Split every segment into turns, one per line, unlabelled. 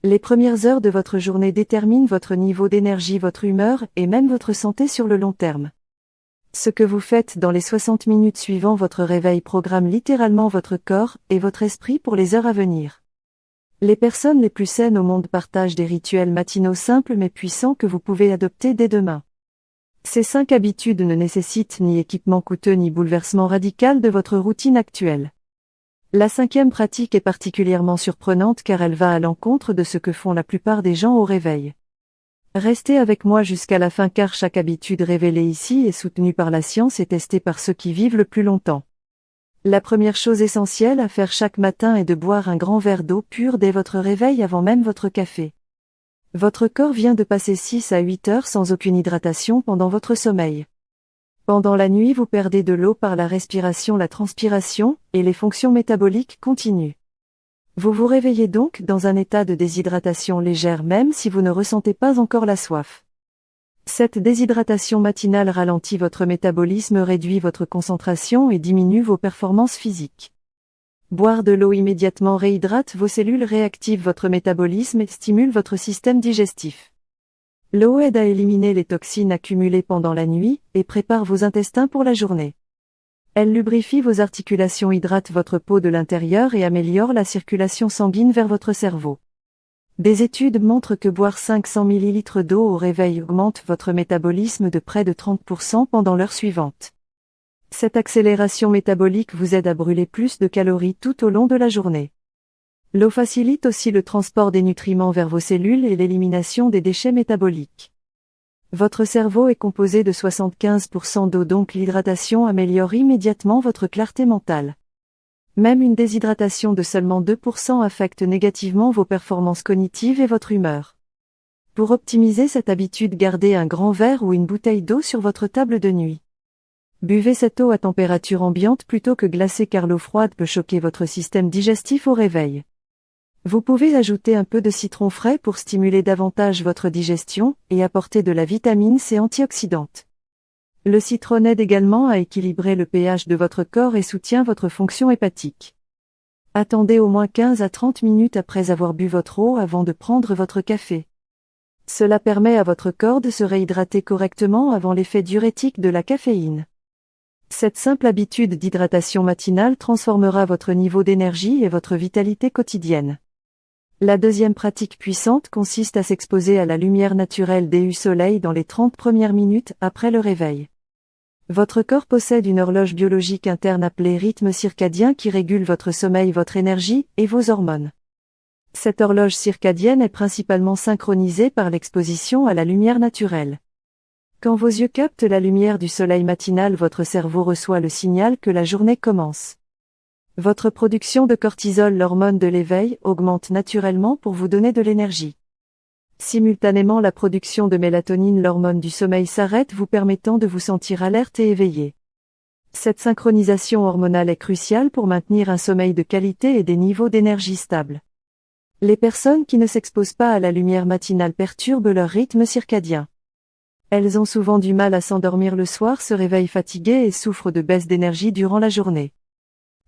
Les premières heures de votre journée déterminent votre niveau d'énergie, votre humeur et même votre santé sur le long terme. Ce que vous faites dans les 60 minutes suivant votre réveil programme littéralement votre corps et votre esprit pour les heures à venir. Les personnes les plus saines au monde partagent des rituels matinaux simples mais puissants que vous pouvez adopter dès demain. Ces 5 habitudes ne nécessitent ni équipement coûteux ni bouleversement radical de votre routine actuelle. La 5e pratique est particulièrement surprenante car elle va à l'encontre de ce que font la plupart des gens au réveil. Restez avec moi jusqu'à la fin car chaque habitude révélée ici est soutenue par la science et testée par ceux qui vivent le plus longtemps. La première chose essentielle à faire chaque matin est de boire un grand verre d'eau pure dès votre réveil avant même votre café. Votre corps vient de passer 6 à 8 heures sans aucune hydratation pendant votre sommeil. Pendant la nuit vous perdez de l'eau par la respiration, la transpiration, et les fonctions métaboliques continuent. Vous vous réveillez donc dans un état de déshydratation légère même si vous ne ressentez pas encore la soif. Cette déshydratation matinale ralentit votre métabolisme, réduit votre concentration et diminue vos performances physiques. Boire de l'eau immédiatement réhydrate vos cellules, réactive votre métabolisme et stimule votre système digestif. L'eau aide à éliminer les toxines accumulées pendant la nuit et prépare vos intestins pour la journée. Elle lubrifie vos articulations, hydrate votre peau de l'intérieur et améliore la circulation sanguine vers votre cerveau. Des études montrent que boire 500 ml d'eau au réveil augmente votre métabolisme de près de 30% pendant l'heure suivante. Cette accélération métabolique vous aide à brûler plus de calories tout au long de la journée. L'eau facilite aussi le transport des nutriments vers vos cellules et l'élimination des déchets métaboliques. Votre cerveau est composé de 75% d'eau, donc l'hydratation améliore immédiatement votre clarté mentale. Même une déshydratation de seulement 2% affecte négativement vos performances cognitives et votre humeur. Pour optimiser cette habitude, gardez un grand verre ou une bouteille d'eau sur votre table de nuit. Buvez cette eau à température ambiante plutôt que glacée car l'eau froide peut choquer votre système digestif au réveil. Vous pouvez ajouter un peu de citron frais pour stimuler davantage votre digestion et apporter de la vitamine C antioxydante. Le citron aide également à équilibrer le pH de votre corps et soutient votre fonction hépatique. Attendez au moins 15 à 30 minutes après avoir bu votre eau avant de prendre votre café. Cela permet à votre corps de se réhydrater correctement avant l'effet diurétique de la caféine. Cette simple habitude d'hydratation matinale transformera votre niveau d'énergie et votre vitalité quotidienne. La 2e pratique puissante consiste à s'exposer à la lumière naturelle du soleil dans les 30 premières minutes après le réveil. Votre corps possède une horloge biologique interne appelée rythme circadien qui régule votre sommeil, votre énergie et vos hormones. Cette horloge circadienne est principalement synchronisée par l'exposition à la lumière naturelle. Quand vos yeux captent la lumière du soleil matinal, votre cerveau reçoit le signal que la journée commence. Votre production de cortisol, l'hormone de l'éveil, augmente naturellement pour vous donner de l'énergie. Simultanément, la production de mélatonine, l'hormone du sommeil, s'arrête, vous permettant de vous sentir alerte et éveillé. Cette synchronisation hormonale est cruciale pour maintenir un sommeil de qualité et des niveaux d'énergie stables. Les personnes qui ne s'exposent pas à la lumière matinale perturbent leur rythme circadien. Elles ont souvent du mal à s'endormir le soir, se réveillent fatiguées et souffrent de baisse d'énergie durant la journée.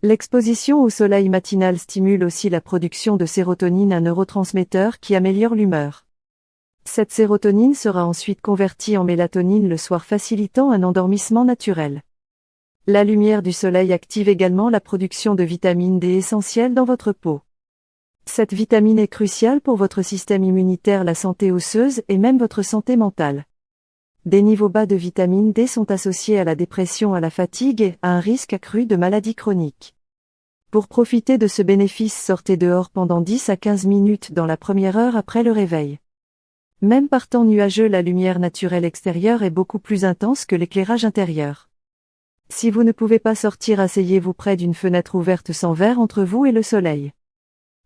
L'exposition au soleil matinal stimule aussi la production de sérotonine, un neurotransmetteur qui améliore l'humeur. Cette sérotonine sera ensuite convertie en mélatonine le soir, facilitant un endormissement naturel. La lumière du soleil active également la production de vitamine D essentielle dans votre peau. Cette vitamine est cruciale pour votre système immunitaire, la santé osseuse et même votre santé mentale. Des niveaux bas de vitamine D sont associés à la dépression, à la fatigue et à un risque accru de maladies chroniques. Pour profiter de ce bénéfice, sortez dehors pendant 10 à 15 minutes dans la première heure après le réveil. Même par temps nuageux, la lumière naturelle extérieure est beaucoup plus intense que l'éclairage intérieur. Si vous ne pouvez pas sortir, asseyez-vous près d'une fenêtre ouverte sans verre entre vous et le soleil.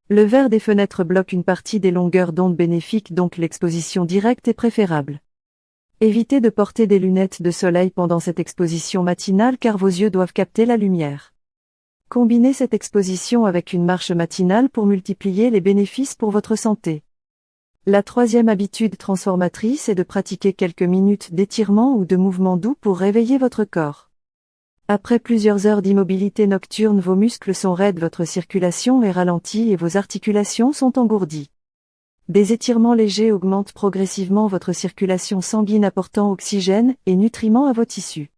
Le verre des fenêtres bloque une partie des longueurs d'onde bénéfiques, donc l'exposition directe est préférable. Évitez de porter des lunettes de soleil pendant cette exposition matinale car vos yeux doivent capter la lumière. Combinez cette exposition avec une marche matinale pour multiplier les bénéfices pour votre santé. La 3e habitude transformatrice est de pratiquer quelques minutes d'étirement ou de mouvements doux pour réveiller votre corps. Après plusieurs heures d'immobilité nocturne, vos muscles sont raides, votre circulation est ralentie et vos articulations sont engourdies. Des étirements légers augmentent progressivement votre circulation sanguine apportant oxygène et nutriments à vos tissus.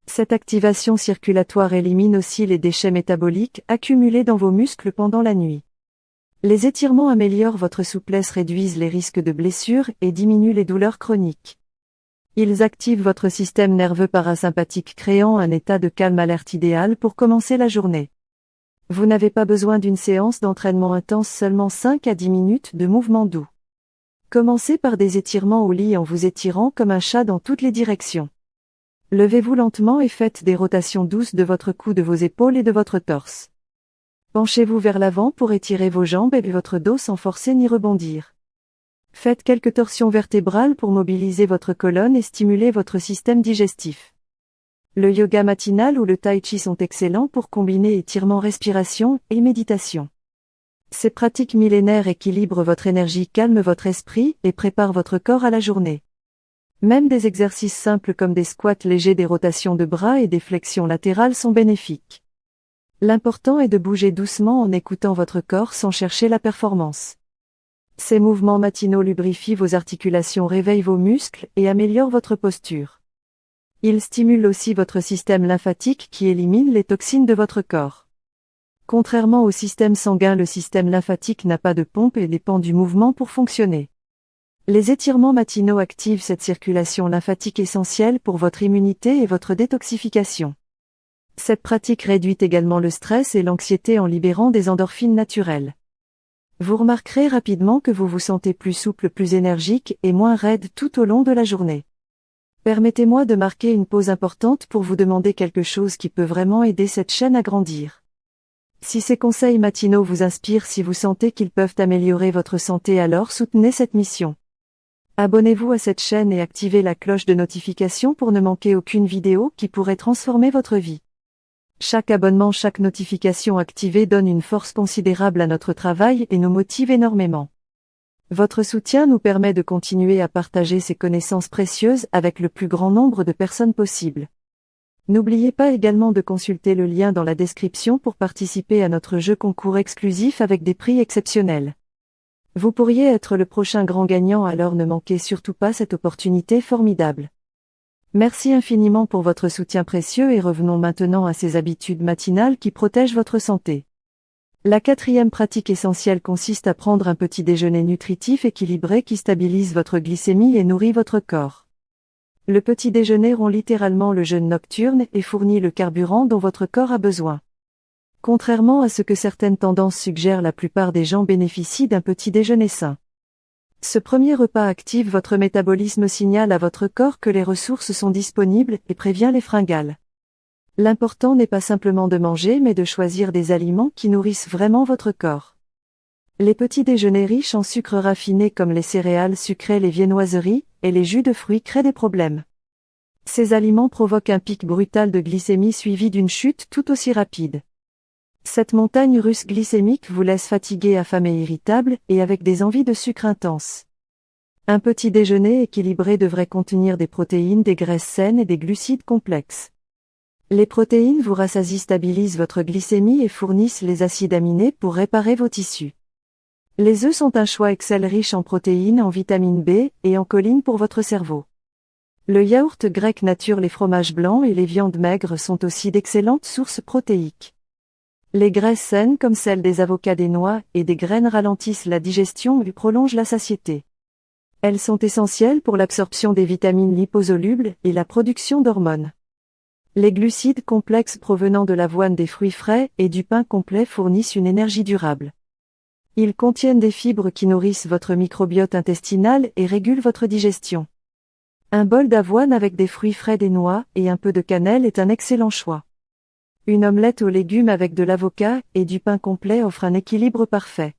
Cette activation circulatoire élimine aussi les déchets métaboliques accumulés dans vos muscles pendant la nuit. Les étirements améliorent votre souplesse, réduisent les risques de blessures et diminuent les douleurs chroniques. Ils activent votre système nerveux parasympathique créant un état de calme alerte idéal pour commencer la journée. Vous n'avez pas besoin d'une séance d'entraînement intense, seulement 5 à 10 minutes de mouvements doux. Commencez par des étirements au lit en vous étirant comme un chat dans toutes les directions. Levez-vous lentement et faites des rotations douces de votre cou, de vos épaules et de votre torse. Penchez-vous vers l'avant pour étirer vos jambes et votre dos sans forcer ni rebondir. Faites quelques torsions vertébrales pour mobiliser votre colonne et stimuler votre système digestif. Le yoga matinal ou le tai chi sont excellents pour combiner étirement, respiration et méditation. Ces pratiques millénaires équilibrent votre énergie, calment votre esprit et préparent votre corps à la journée. Même des exercices simples comme des squats légers, des rotations de bras et des flexions latérales sont bénéfiques. L'important est de bouger doucement en écoutant votre corps sans chercher la performance. Ces mouvements matinaux lubrifient vos articulations, réveillent vos muscles et améliorent votre posture. Ils stimulent aussi votre système lymphatique qui élimine les toxines de votre corps. Contrairement au système sanguin, le système lymphatique n'a pas de pompe et dépend du mouvement pour fonctionner. Les étirements matinaux activent cette circulation lymphatique essentielle pour votre immunité et votre détoxification. Cette pratique réduit également le stress et l'anxiété en libérant des endorphines naturelles. Vous remarquerez rapidement que vous vous sentez plus souple, plus énergique et moins raide tout au long de la journée. Permettez-moi de marquer une pause importante pour vous demander quelque chose qui peut vraiment aider cette chaîne à grandir. Si ces conseils matinaux vous inspirent, si vous sentez qu'ils peuvent améliorer votre santé, alors soutenez cette mission. Abonnez-vous à cette chaîne et activez la cloche de notification pour ne manquer aucune vidéo qui pourrait transformer votre vie. Chaque abonnement, chaque notification activée donne une force considérable à notre travail et nous motive énormément. Votre soutien nous permet de continuer à partager ces connaissances précieuses avec le plus grand nombre de personnes possible. N'oubliez pas également de consulter le lien dans la description pour participer à notre jeu concours exclusif avec des prix exceptionnels. Vous pourriez être le prochain grand gagnant, alors ne manquez surtout pas cette opportunité formidable. Merci infiniment pour votre soutien précieux et revenons maintenant à ces habitudes matinales qui protègent votre santé. La 4e pratique essentielle consiste à prendre un petit déjeuner nutritif équilibré qui stabilise votre glycémie et nourrit votre corps. Le petit déjeuner rompt littéralement le jeûne nocturne et fournit le carburant dont votre corps a besoin. Contrairement à ce que certaines tendances suggèrent, la plupart des gens bénéficient d'un petit déjeuner sain. Ce premier repas active votre métabolisme, signale à votre corps que les ressources sont disponibles et prévient les fringales. L'important n'est pas simplement de manger mais de choisir des aliments qui nourrissent vraiment votre corps. Les petits déjeuners riches en sucre raffiné comme les céréales sucrées, les viennoiseries et les jus de fruits créent des problèmes. Ces aliments provoquent un pic brutal de glycémie suivi d'une chute tout aussi rapide. Cette montagne russe glycémique vous laisse fatigué, affamé, irritable et avec des envies de sucre intenses. Un petit déjeuner équilibré devrait contenir des protéines, des graisses saines et des glucides complexes. Les protéines vous rassasient, stabilisent votre glycémie et fournissent les acides aminés pour réparer vos tissus. Les œufs sont un choix excellent, riche en protéines, en vitamine B et en choline pour votre cerveau. Le yaourt grec nature, les fromages blancs et les viandes maigres sont aussi d'excellentes sources protéiques. Les graisses saines comme celles des avocats, des noix et des graines ralentissent la digestion et prolongent la satiété. Elles sont essentielles pour l'absorption des vitamines liposolubles et la production d'hormones. Les glucides complexes provenant de l'avoine, des fruits frais et du pain complet fournissent une énergie durable. Ils contiennent des fibres qui nourrissent votre microbiote intestinal et régulent votre digestion. Un bol d'avoine avec des fruits frais, des noix et un peu de cannelle est un excellent choix. Une omelette aux légumes avec de l'avocat et du pain complet offre un équilibre parfait.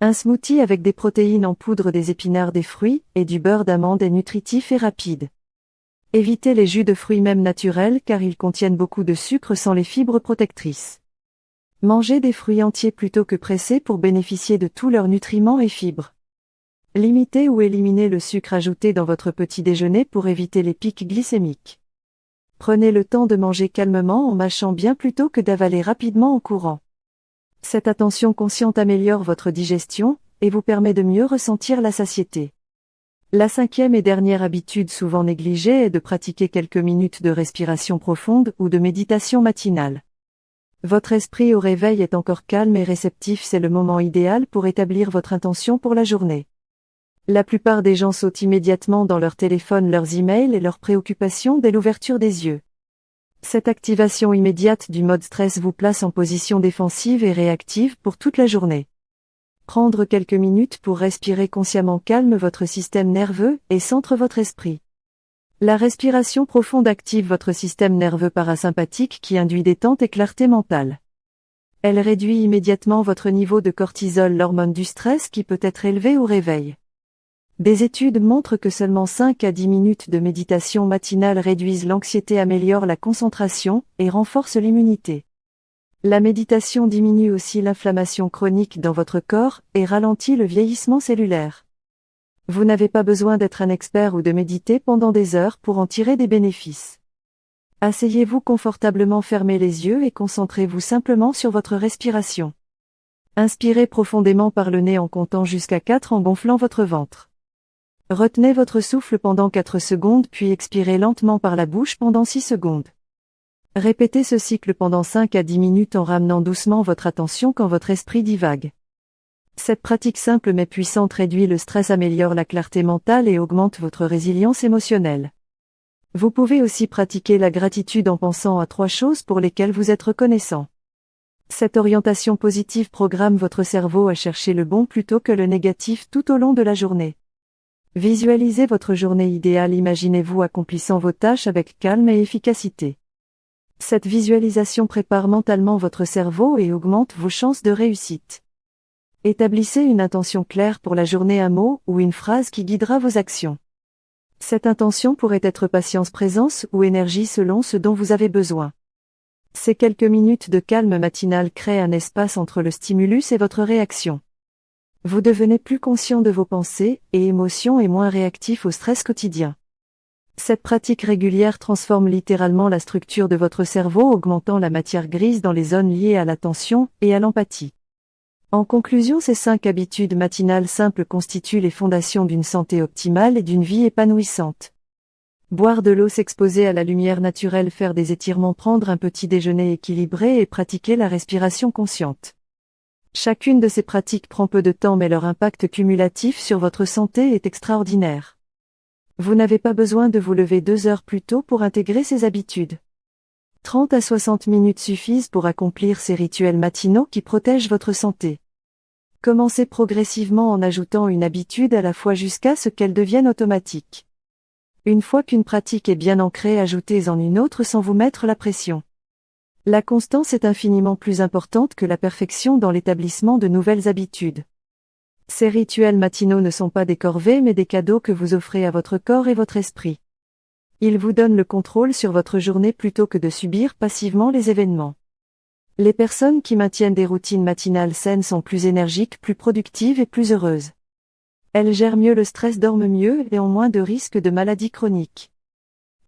Un smoothie avec des protéines en poudre, des épinards, des fruits et du beurre d'amande est nutritif et rapide. Évitez les jus de fruits même naturels car ils contiennent beaucoup de sucre sans les fibres protectrices. Mangez des fruits entiers plutôt que pressés pour bénéficier de tous leurs nutriments et fibres. Limitez ou éliminez le sucre ajouté dans votre petit déjeuner pour éviter les pics glycémiques. Prenez le temps de manger calmement en mâchant bien plutôt que d'avaler rapidement en courant. Cette attention consciente améliore votre digestion et vous permet de mieux ressentir la satiété. La cinquième et dernière habitude souvent négligée est de pratiquer quelques minutes de respiration profonde ou de méditation matinale. Votre esprit au réveil est encore calme et réceptif, c'est le moment idéal pour établir votre intention pour la journée. La plupart des gens sautent immédiatement dans leur téléphone leurs emails et leurs préoccupations dès l'ouverture des yeux. Cette activation immédiate du mode stress vous place en position défensive et réactive pour toute la journée. Prendre quelques minutes pour respirer consciemment calme votre système nerveux et centre votre esprit. La respiration profonde active votre système nerveux parasympathique qui induit détente et clarté mentale. Elle réduit immédiatement votre niveau de cortisol, l'hormone du stress qui peut être élevé au réveil. Des études montrent que seulement 5 à 10 minutes de méditation matinale réduisent l'anxiété, améliorent la concentration et renforcent l'immunité. La méditation diminue aussi l'inflammation chronique dans votre corps et ralentit le vieillissement cellulaire. Vous n'avez pas besoin d'être un expert ou de méditer pendant des heures pour en tirer des bénéfices. Asseyez-vous confortablement, fermez les yeux et concentrez-vous simplement sur votre respiration. Inspirez profondément par le nez en comptant jusqu'à 4 en gonflant votre ventre. Retenez votre souffle pendant 4 secondes puis expirez lentement par la bouche pendant 6 secondes. Répétez ce cycle pendant 5 à 10 minutes en ramenant doucement votre attention quand votre esprit divague. Cette pratique simple mais puissante réduit le stress, améliore la clarté mentale et augmente votre résilience émotionnelle. Vous pouvez aussi pratiquer la gratitude en pensant à 3 choses pour lesquelles vous êtes reconnaissant. Cette orientation positive programme votre cerveau à chercher le bon plutôt que le négatif tout au long de la journée. Visualisez votre journée idéale, imaginez-vous accomplissant vos tâches avec calme et efficacité. Cette visualisation prépare mentalement votre cerveau et augmente vos chances de réussite. Établissez une intention claire pour la journée, un mot ou une phrase qui guidera vos actions. Cette intention pourrait être patience, présence ou énergie selon ce dont vous avez besoin. Ces quelques minutes de calme matinal créent un espace entre le stimulus et votre réaction. Vous devenez plus conscient de vos pensées et émotions et moins réactif au stress quotidien. Cette pratique régulière transforme littéralement la structure de votre cerveau, augmentant la matière grise dans les zones liées à l'attention et à l'empathie. En conclusion, ces 5 habitudes matinales simples constituent les fondations d'une santé optimale et d'une vie épanouissante. Boire de l'eau, s'exposer à la lumière naturelle, faire des étirements, prendre un petit déjeuner équilibré et pratiquer la respiration consciente. Chacune de ces pratiques prend peu de temps mais leur impact cumulatif sur votre santé est extraordinaire. Vous n'avez pas besoin de vous lever 2 heures plus tôt pour intégrer ces habitudes. 30 à 60 minutes suffisent pour accomplir ces rituels matinaux qui protègent votre santé. Commencez progressivement en ajoutant une habitude à la fois jusqu'à ce qu'elle devienne automatique. Une fois qu'une pratique est bien ancrée, ajoutez-en une autre sans vous mettre la pression. La constance est infiniment plus importante que la perfection dans l'établissement de nouvelles habitudes. Ces rituels matinaux ne sont pas des corvées mais des cadeaux que vous offrez à votre corps et votre esprit. Ils vous donnent le contrôle sur votre journée plutôt que de subir passivement les événements. Les personnes qui maintiennent des routines matinales saines sont plus énergiques, plus productives et plus heureuses. Elles gèrent mieux le stress, dorment mieux et ont moins de risques de maladies chroniques.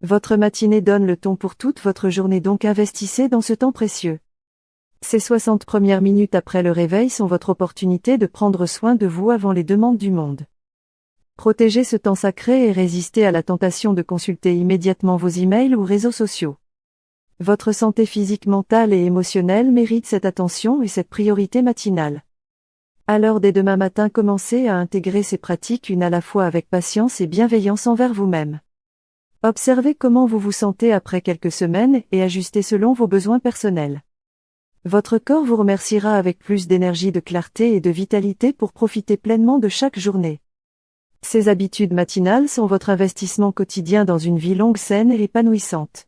Votre matinée donne le ton pour toute votre journée, donc investissez dans ce temps précieux. Ces 60 premières minutes après le réveil sont votre opportunité de prendre soin de vous avant les demandes du monde. Protégez ce temps sacré et résistez à la tentation de consulter immédiatement vos emails ou réseaux sociaux. Votre santé physique, mentale et émotionnelle mérite cette attention et cette priorité matinale. Alors dès demain matin, commencez à intégrer ces pratiques une à la fois avec patience et bienveillance envers vous-même. Observez comment vous vous sentez après quelques semaines et ajustez selon vos besoins personnels. Votre corps vous remerciera avec plus d'énergie, de clarté et de vitalité pour profiter pleinement de chaque journée. Ces habitudes matinales sont votre investissement quotidien dans une vie longue, saine et épanouissante.